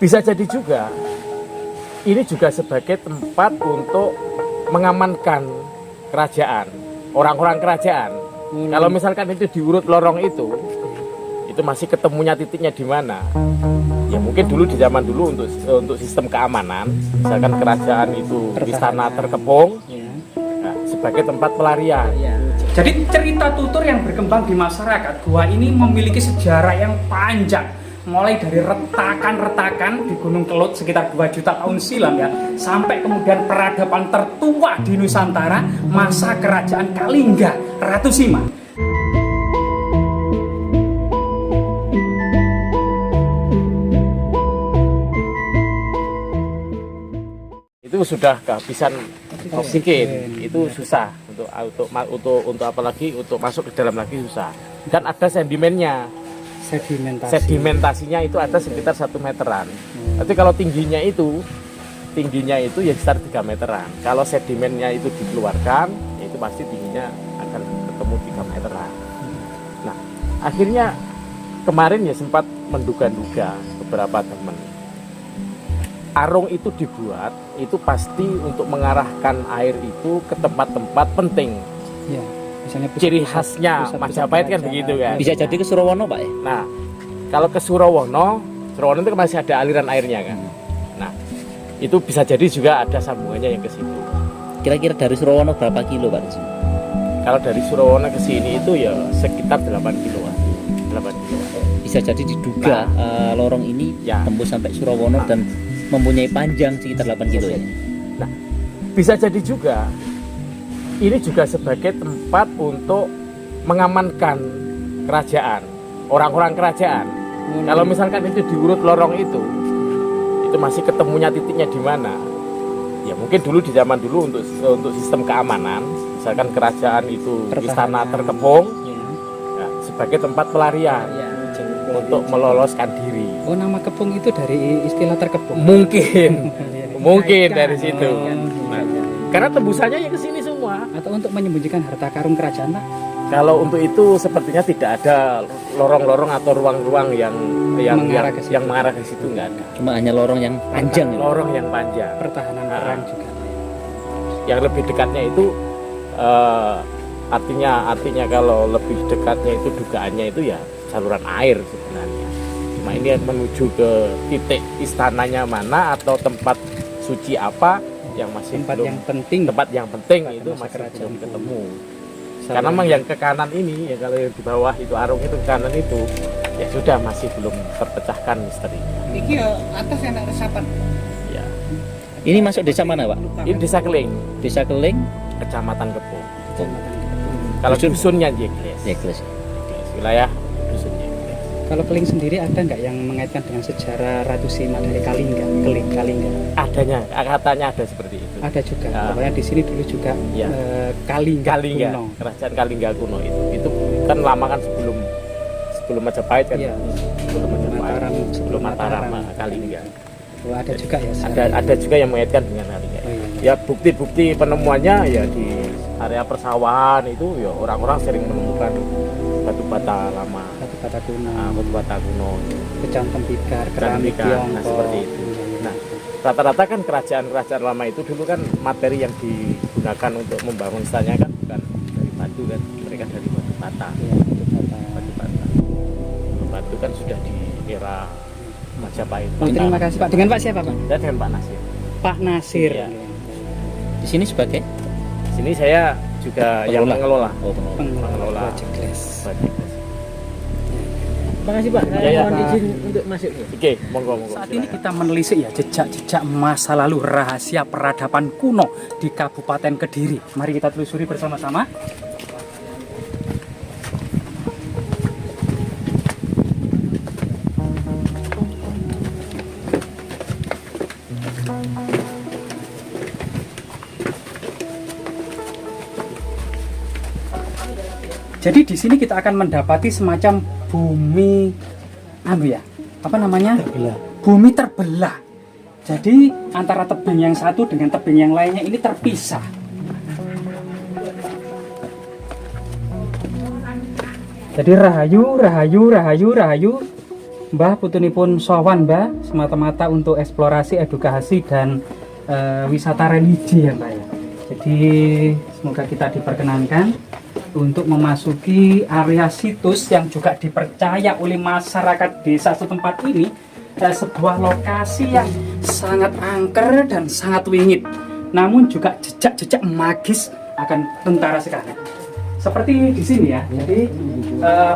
Bisa jadi juga ini juga sebagai tempat untuk mengamankan kerajaan, orang-orang kerajaan. Kalau misalkan itu diurut lorong itu masih ketemunya titiknya di mana? Ya mungkin dulu di zaman dulu untuk sistem keamanan, misalkan kerajaan itu istana terkepung, nah, sebagai tempat pelarian. Jadi cerita tutur yang berkembang di masyarakat gua ini memiliki sejarah yang panjang, mulai dari retakan-retakan di Gunung Kelut sekitar 2 juta tahun silam ya, sampai kemudian peradaban tertua di Nusantara masa kerajaan Kalingga Ratu Sima. Itu sudah kehabisan oksigen, itu susah untuk apalagi untuk masuk ke dalam lagi susah. Dan ada sedimennya. Sedimentasinya itu ada sekitar 1 meteran. Tapi kalau tingginya itu ya sekitar 3 meteran. Kalau sedimennya itu dikeluarkan, ya itu pasti tingginya akan ketemu 3 meteran. Nah, akhirnya kemarin ya sempat menduga-duga beberapa teman. Arung itu dibuat itu pasti untuk mengarahkan air itu ke tempat-tempat penting. Ya, misalnya ciri khasnya Majapahit kan begitu kan. Bisa jadi ke Surawono, Pak ya? Nah, kalau ke Surawono itu masih ada aliran airnya kan. Nah, itu bisa jadi juga ada sambungannya yang ke situ. Kira-kira dari Surawono berapa kilo, Pak? Kalau dari Surawono ke sini itu ya sekitar 8 kiloan. 8 kilo. Bisa jadi diduga lorong ini ya tembus sampai Surawono dan mempunyai panjang sekitar 8 kilo ya. Nah, bisa jadi juga ini juga sebagai tempat untuk mengamankan kerajaan, orang-orang kerajaan. Kalau misalkan itu diurut lorong itu masih ketemunya titiknya di mana? Ya mungkin dulu di zaman dulu untuk sistem keamanan, misalkan kerajaan itu istana terkepung, ya, sebagai tempat pelarian. Untuk meloloskan diri. Oh, nama kepung itu dari istilah terkepung? Mungkin dari situ. Nah, karena tembusannya ya ke sini semua. Atau untuk menyembunyikan harta karun kerajaan, Pak? Kalau untuk itu sepertinya tidak ada lorong-lorong atau ruang-ruang yang mengarah ke situ nggak ada. Cuma hanya lorong yang panjang. Lorong yang panjang. Pertahanan perang juga. Yang lebih dekatnya itu artinya kalau lebih dekatnya itu dugaannya itu ya saluran air sebenarnya. Cuma ini menuju ke titik istananya mana atau tempat suci apa yang masih tempat belum, yang penting itu masih belum ketemu. Karena memang yang ke kanan ini ya, kalau yang di bawah itu arung itu ke kanan itu ya sudah masih belum terpecahkan misterinya. Iki atas enak resapan. Ya. Ini masuk desa mana, Pak? Ini Desa Keling. Desa Keling, Kecamatan Kepung. Kalau dusunnya Jekles. Wilayah dusun Jekles. Kalau Keling sendiri ada nggak yang mengaitkan dengan sejarah Ratu Sima dari Kalingga? Kalingga. Katanya ada seperti itu. Ada juga. Pokoknya di sini dulu juga ya. Kalingga kuno. Kerajaan Kalingga kuno itu kan lama kan sebelum Majapahit kan. Ya. Sebelum Mataram Kalingga. Oh, ada juga ya. Ada juga yang mengaitkan dengan Kalingga. Ya bukti-bukti penemuannya ya di area persawahan itu ya orang-orang sering menemukan batu bata lama, batu bata kuno, pecahan tembikar, keramik Tiongkok. Nah, seperti itu. Nah, rata-rata kan kerajaan lama itu dulu kan materi yang digunakan untuk membangun istananya kan bukan dari batu kan, mereka dari batu bata. Ya, Batu kan sudah di era Majapahit. Terima kasih Pak. Dengan Pak siapa Pak? Saya dengan Pak Nasir. Pak Nasir. Ya. di sini sebagai? Di sini saya juga yang mengelola. Pengelola Jekles. Terima kasih Pak. Saya mohon izin untuk masuk. Oke, monggo. Saat ini kita menelisik ya jejak-jejak masa lalu rahasia peradaban kuno di Kabupaten Kediri. Mari kita telusuri bersama-sama. Jadi di sini kita akan mendapati semacam bumi, bumi terbelah. Jadi antara tebing yang satu dengan tebing yang lainnya ini terpisah. Jadi rahayu. Mbah putunipun sowan Mbah semata-mata untuk eksplorasi, edukasi dan wisata religi ya Mbah ya. Jadi semoga kita diperkenankan untuk memasuki area situs yang juga dipercaya oleh masyarakat desa setempat ini, sebuah lokasi yang sangat angker dan sangat wingit, namun juga jejak-jejak magis akan tentara sekali. Seperti di sini ya, jadi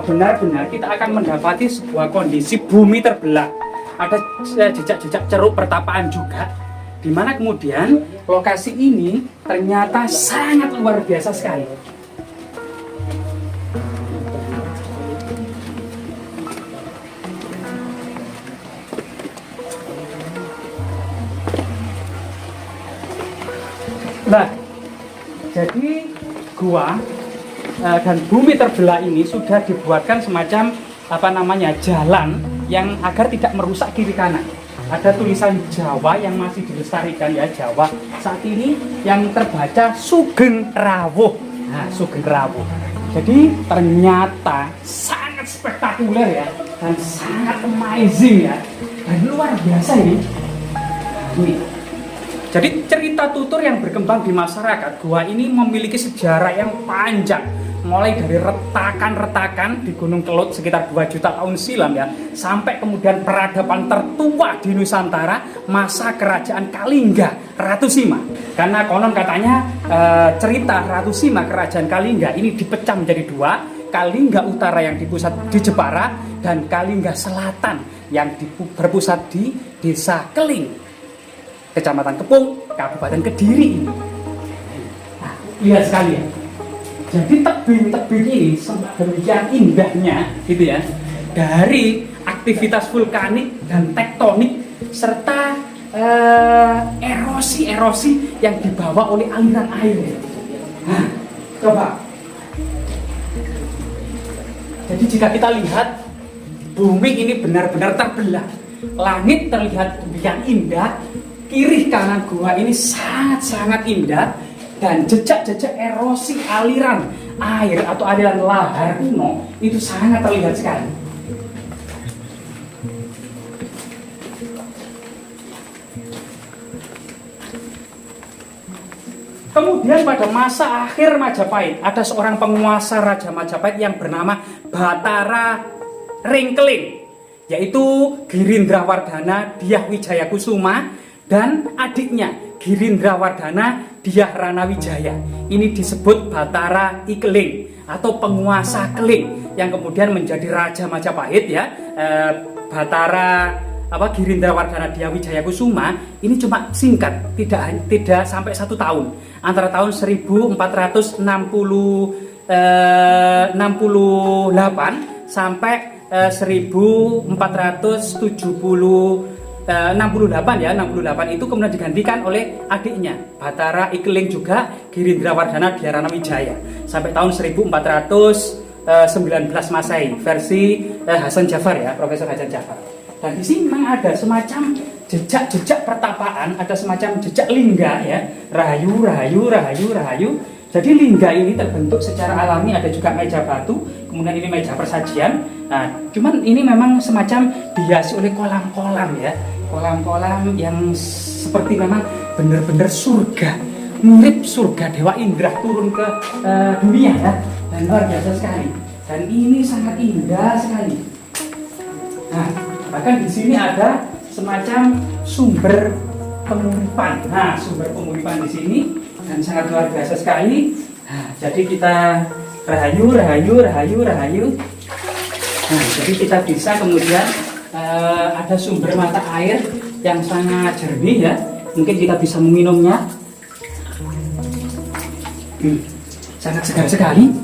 benar-benar kita akan mendapati sebuah kondisi bumi terbelah. Ada jejak-jejak ceruk pertapaan juga, di mana kemudian lokasi ini ternyata sangat luar biasa sekali. Nah, jadi gua dan bumi terbelah ini sudah dibuatkan semacam jalan yang agar tidak merusak kiri kanan. Ada tulisan Jawa yang masih dilestarikan ya, Jawa saat ini yang terbaca Sugeng Rawuh. Nah, Sugeng Rawuh. Jadi ternyata sangat spektakuler ya, dan sangat amazing ya, dan luar biasa ini. Nih. Jadi cerita tutur yang berkembang di masyarakat gua ini memiliki sejarah yang panjang, mulai dari retakan-retakan di Gunung Kelut sekitar 2 juta tahun silam ya, sampai kemudian peradaban tertua di Nusantara masa kerajaan Kalingga, Ratu Sima. Karena konon katanya cerita Ratu Sima kerajaan Kalingga ini dipecah menjadi 2, Kalingga Utara yang dipusat di Jepara dan Kalingga Selatan yang berpusat di Desa Keling, Kecamatan Kepung, Kabupaten Kediri. Nah, lihat sekali ya. Jadi tebing-tebing ini demikian indahnya gitu ya, dari aktivitas vulkanik dan tektonik serta erosi-erosi yang dibawa oleh aliran air. Nah, coba. Jadi jika kita lihat bumi ini benar-benar terbelah, langit terlihat demikian indah, kiri kanan gua ini sangat-sangat indah, dan jejak-jejak erosi aliran air atau aliran lahar kuno itu sangat terlihat sekali. Kemudian pada masa akhir Majapahit ada seorang penguasa Raja Majapahit yang bernama Batara Ringkeling, yaitu Girindrawardhana Dyah Wijaya Kusuma dan adiknya Girindrawardhana Dyah Ranawijaya. Ini disebut Batara I Keling atau penguasa Keling yang kemudian menjadi Raja Majapahit ya. Batara Girindrawardhana Dyah Wijaya Kusuma ini cuma singkat, tidak sampai 1 tahun, antara tahun 1468 sampai 68 ya, 68 itu kemudian digantikan oleh adiknya Batara I Keling juga Girindrawardhana Dyah Ranawijaya sampai tahun 1419 Masehi versi Hasan Jafar ya, Profesor Hasan Jafar. Dan di sini memang ada semacam jejak-jejak pertapaan, ada semacam jejak lingga ya, rahayu. Jadi lingga ini terbentuk secara alami, ada juga meja batu, kemudian ini meja persajian. Nah, cuman ini memang semacam dihiasi oleh kolam-kolam ya, kolam-kolam yang seperti memang benar-benar surga, mirip surga Dewa Indra turun ke dunia ya, dan luar biasa sekali. Dan ini sangat indah sekali. Nah, bahkan di sini ada semacam sumber penguripan. Nah, sumber penguripan di sini dan sangat luar biasa sekali. Nah, jadi kita rahayu. Nah, jadi kita bisa kemudian ada sumber mata air yang sangat jernih ya. Mungkin kita bisa meminumnya. Sangat segar sekali.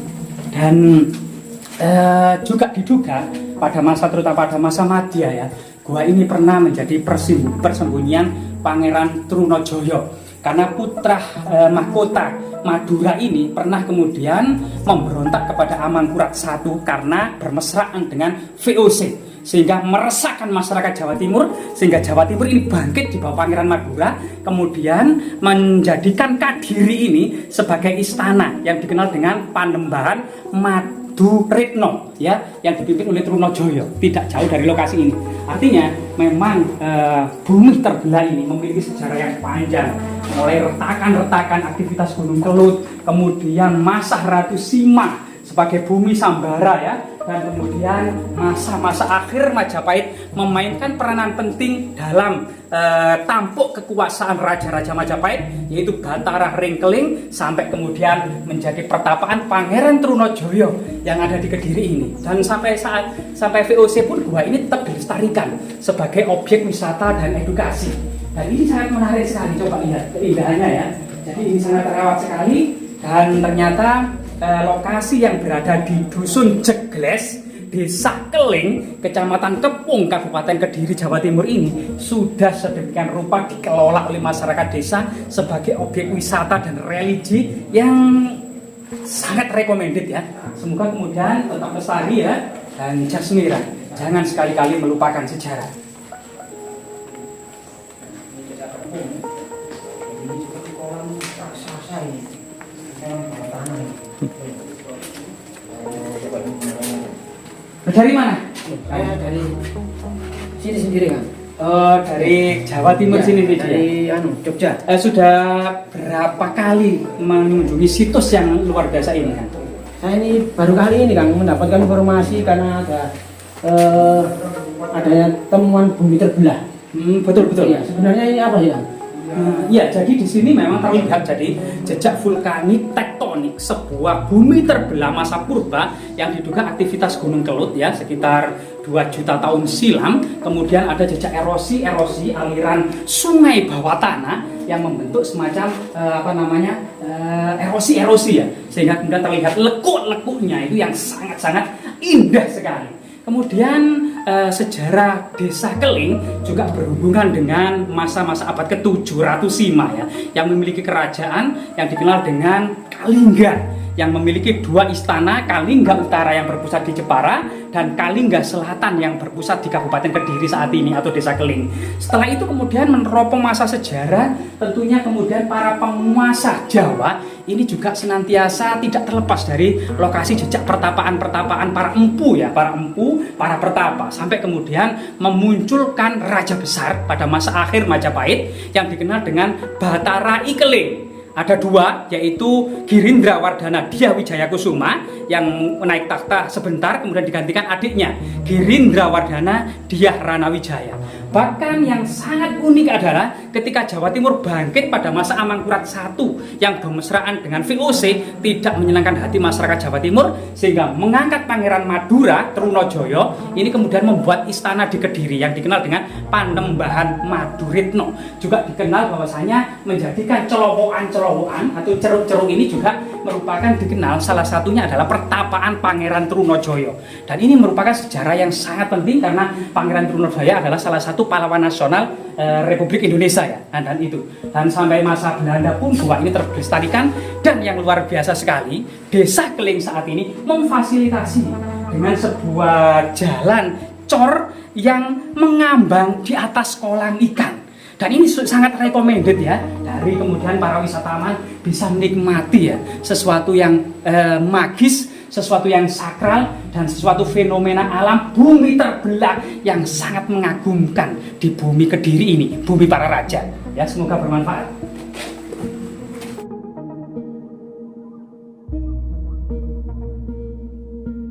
Dan juga diduga terutama pada masa Madya ya, gua ini pernah menjadi persembunyian Pangeran Trunojoyo, karena putra mahkota Madura ini pernah kemudian memberontak kepada Amangkurat I karena bermesraan dengan VOC, sehingga meresahkan masyarakat Jawa Timur, sehingga Jawa Timur ini bangkit di bawah Pangeran Madura, kemudian menjadikan Kadiri ini sebagai istana yang dikenal dengan Panembahan Maduretno ya, yang dipimpin oleh Trunojoyo, tidak jauh dari lokasi ini. Artinya memang bumi terbelah ini memiliki sejarah yang panjang, mulai retakan-retakan aktivitas Gunung Kelut, kemudian masa Ratu Sima sebagai bumi Sambara ya, dan kemudian masa-masa akhir Majapahit memainkan peranan penting dalam tampuk kekuasaan Raja-Raja Majapahit, yaitu Batara Ringkeling, sampai kemudian menjadi pertapaan Pangeran Trunojoyo yang ada di Kediri ini. Dan sampai VOC pun gua ini tetap dilestarikan sebagai objek wisata dan edukasi. Dan ini sangat menarik sekali, coba lihat keindahannya ya. Jadi ini sangat terawat sekali, dan ternyata lokasi yang berada di Dusun Jegles, Desa Keling, Kecamatan Kepung, Kabupaten Kediri, Jawa Timur ini sudah sedemikian rupa dikelola oleh masyarakat desa sebagai objek wisata dan religi yang sangat recommended ya. Semoga kemudian tetap lestari ya, dan Jasmira, jangan sekali-kali melupakan sejarah. Ini seperti kolam raksasa ini. Dari mana? Saya dari sini sendiri kan. Dari Jawa Timur Ya, sini nih dari Jogja. Sudah berapa kali mengunjungi situs yang luar biasa ini kan? Saya ini baru kali ini Kang mendapatkan informasi karena adanya temuan bumi terbelah. Betul. Ya, sebenarnya ini apa sih Kang? Ya, jadi di sini memang terlihat jadi jejak vulkanik tektonik sebuah bumi terbelah masa purba yang diduga aktivitas Gunung Kelut ya, sekitar 2 juta tahun silam. Kemudian ada jejak erosi aliran sungai bawah tanah yang membentuk semacam erosi ya, sehingga kemudian terlihat lekuk-lekuknya itu yang sangat-sangat indah sekali. Kemudian sejarah Desa Keling juga berhubungan dengan masa-masa abad ke-7 Ratu Sima ya, yang memiliki kerajaan yang dikenal dengan Kalingga, yang memiliki 2 istana, Kalingga Utara yang berpusat di Jepara dan Kalingga Selatan yang berpusat di Kabupaten Kediri saat ini atau Desa Keling. Setelah itu kemudian meneropong masa sejarah, tentunya kemudian para penguasa Jawa ini juga senantiasa tidak terlepas dari lokasi jejak pertapaan-pertapaan para empu ya, para pertapa, sampai kemudian memunculkan raja besar pada masa akhir Majapahit yang dikenal dengan Batara Ikeling. Ada 2, yaitu Girindra Wardana Dia Wijaya Kusuma yang naik takhta sebentar, kemudian digantikan adiknya Girindra Wardana Dia Ranawijaya. Bahkan yang sangat unik adalah ketika Jawa Timur bangkit pada masa Amangkurat I yang bermesraan dengan VOC tidak menyenangkan hati masyarakat Jawa Timur, sehingga mengangkat Pangeran Madura Trunojoyo ini kemudian membuat istana di Kediri yang dikenal dengan Panembahan Maduretno. Juga dikenal bahwasanya menjadikan celowokan atau ceruk-ceruk ini juga merupakan dikenal salah satunya adalah pertapaan Pangeran Trunojoyo. Dan ini merupakan sejarah yang sangat penting karena Pangeran Trunojoyo adalah salah satu pahlawan nasional Republik Indonesia ya. Dan sampai masa Belanda pun gua ini terlestarikan, dan yang luar biasa sekali, Desa Keling saat ini memfasilitasi dengan sebuah jalan cor yang mengambang di atas kolam ikan. Dan ini sangat recommended ya, dari kemudian para wisatawan bisa menikmati ya sesuatu yang magis, sesuatu yang sakral, dan sesuatu fenomena alam bumi terbelah yang sangat mengagumkan di bumi Kediri ini, bumi para raja. Ya, semoga bermanfaat.